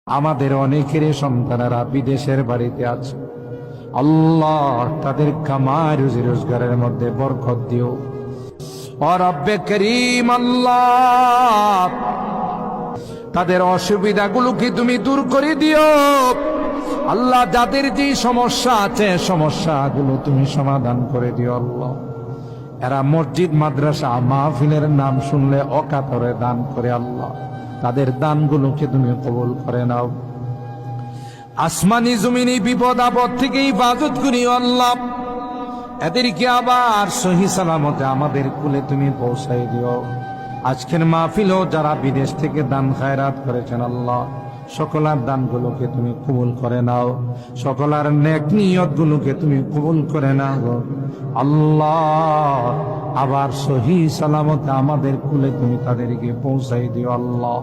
আমাদের অনেকের সন্তানেরা বিদেশের বাড়িতে আছে। আল্লাহ তাদের কামাই রুজি রোজগারের মধ্যে বরকত দিও। ও রব্বে করিম, আল্লাহ তাদের অসুবিধাগুলোকে তুমি দূর করে দিও। আল্লাহ যাদের যে সমস্যা আছে সমস্যাগুলো তুমি সমাধান করে দিও। আল্লাহ এরা মসজিদ মাদ্রাসা মাহফিলের নাম শুনলে অকাতরে দান করে। আল্লাহ তাদের দানগুলোকে তুমি কবুল করে নাও। আসমানি জমিনি বিপদ আপদ থেকে হিফাজত করি আল্লাহ। এদেরকে আবার সহি সালামতে আমাদের কুলে তুমি পৌঁছাই দিও। আজকের মাহফিলও যারা বিদেশ থেকে দান খায়রাত করেছেন আল্লাহ সকলের দানগুলোকে তুমি কবুল করে নাও। সকলের নেক নিয়তগুলোকে তুমি কবুল করে নাও। আল্লাহ আবার সহি সালামতে আমাদের কুলে তুমি তাদেরকে পৌঁছাই দিও। আল্লাহ